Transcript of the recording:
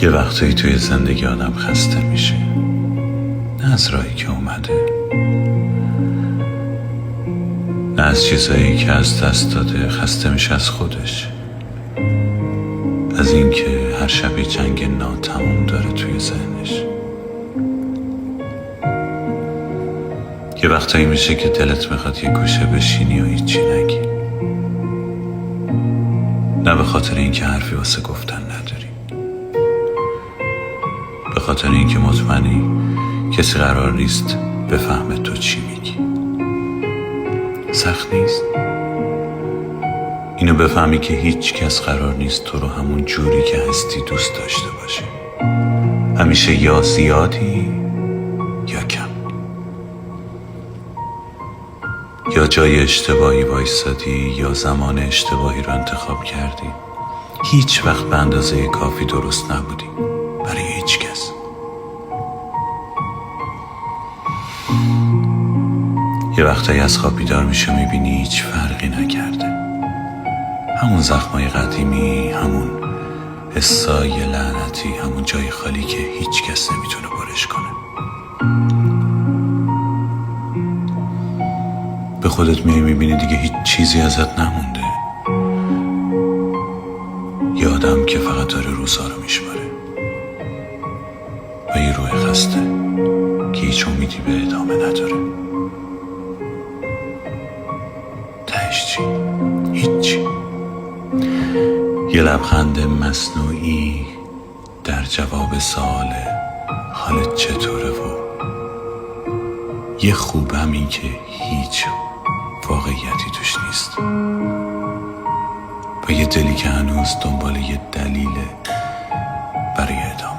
یه وقتایی توی زندگی آدم خسته میشه، نه از راهی که اومده، نه از چیزایی که از دست داده. خسته میشه از خودش، از اینکه هر شب یه جنگ ناتموم داره توی ذهنش. یه وقتایی میشه که دلت میخواد یه گوشه بشینی و هیچی نگی، نه به خاطر اینکه حرفی واسه گفتن نداری، به خاطر اینکه مطمئنی کسی قرار نیست بفهمه تو چی میگی. سخت نیست اینو بفهمی که هیچ کس قرار نیست تو رو همون جوری که هستی دوست داشته باشه. همیشه یا زیادی یا کم، یا جای اشتباهی وایسادی یا زمان اشتباهی رو انتخاب کردی. هیچ وقت به اندازه کافی درست نبودی برای هیچ کس. یه وقتایی از خواب بیدار میشه میبینی هیچ فرقی نکرده، همون زخمای قدیمی، همون حسای لعنتی، همون جای خالی که هیچ کس نمیتونه برش کنه. به خودت میبینی دیگه هیچ چیزی ازت نمونده، یه آدم که فقط داره روزها رو میشماره و یه روح خسته که هیچ امیدی به ادامه نداره. تهش چی؟ هیچی. یه لبخند مصنوعی در جواب سوال حالت چطوره و یه خوبمی که هیچ واقعیتی توش نیست و یه دلی که هنوز دنبال یه دلیل برای ادامه.